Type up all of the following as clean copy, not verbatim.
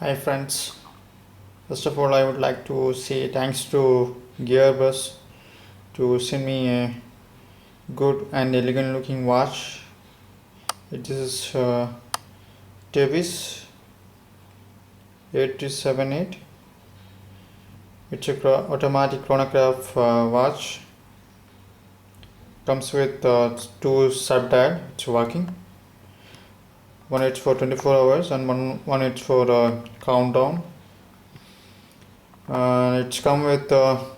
Hi friends, first of all I would like to say thanks to Gearbus to send me a good and elegant looking watch. It is Tevise 8378. It's a automatic chronograph watch. Comes with two sub-dial. It's working. One is for 24 hours and one is for countdown. It's come with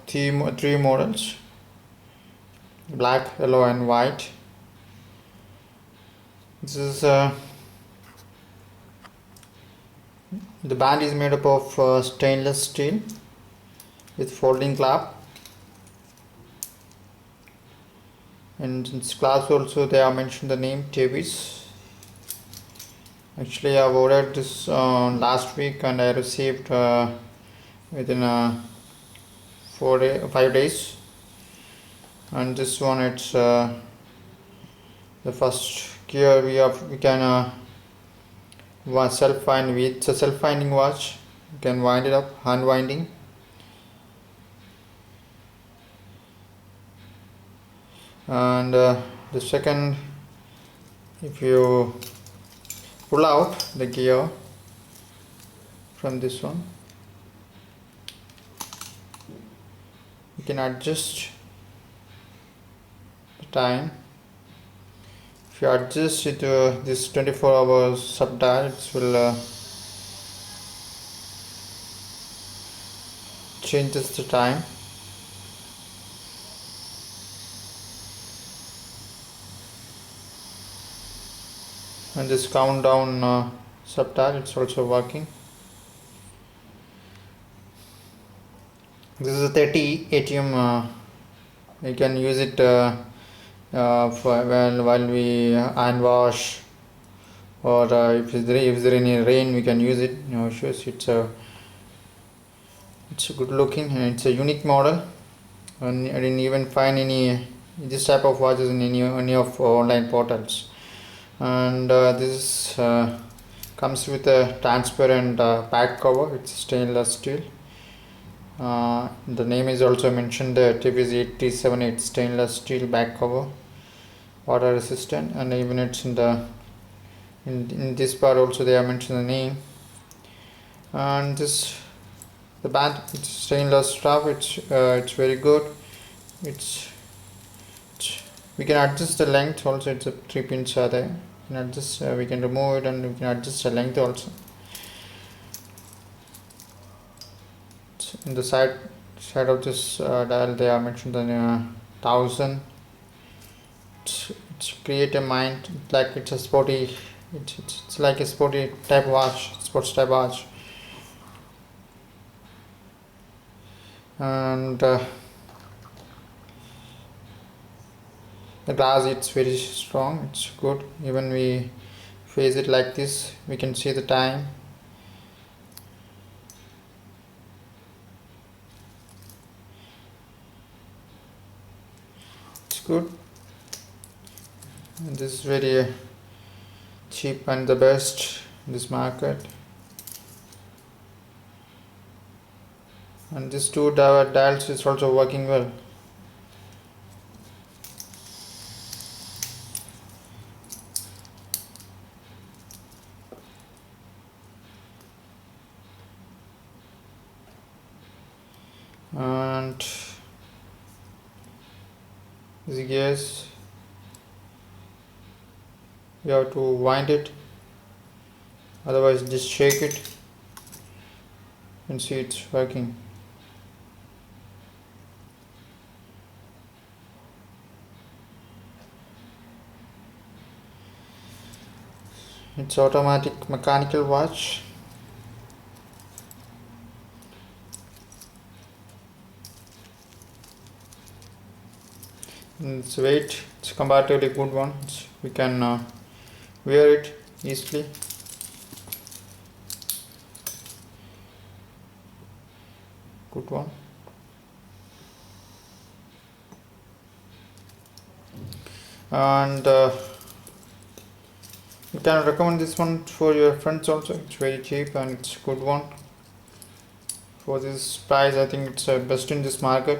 three models: black, yellow, and white. This is the band is made up of stainless steel with folding clasp, and in this clasp also they have mentioned the name Tevise. Actually, I have ordered this last week and I received within 5 days. And this one, it's the first gear we can self-wind with. It's a self-winding watch. You can wind it up, hand winding. And the second, if you pull out the gear from this one, you can adjust the time. If you adjust it to this 24 hours sub-dial, it will changes the time. And this countdown sub-dial, it's also working. This is a 30 ATM. You can use it for while we hand wash, or if there any rain, we can use it. No issues. It's a good looking and it's a unique model. And I didn't even find any this type of watches in any of online portals. And this comes with a transparent back cover. It's stainless steel. The name is also mentioned there, Tevise 8378 stainless steel back cover, water resistant, and even it's in this part also they have mentioned the name. And the band, it's stainless stuff. It's very good. It's we can adjust the length also. It's a 3 pins are there. We can adjust. We can remove it and we can adjust the length also. In the side of this dial they have mentioned the 1000. It's create a mind like it's a sporty. It's like a sporty type watch, sports type watch. And the glass, it's very strong. It's good. Even we face it like this, we can see the time. It's good. And this is very cheap and the best in this market. And these two dials is also working well. And the gears, you have to wind it, otherwise just shake it and see it's working. It's automatic mechanical watch. And its weight, it's comparatively good one. We can wear it easily. Good one. And can recommend this one for your friends also. It's very cheap and it's good one. For this price, I think it's best in this market.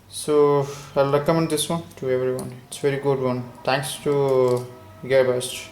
So I'll recommend this one to everyone. It's very good one. Thanks to Gearbest.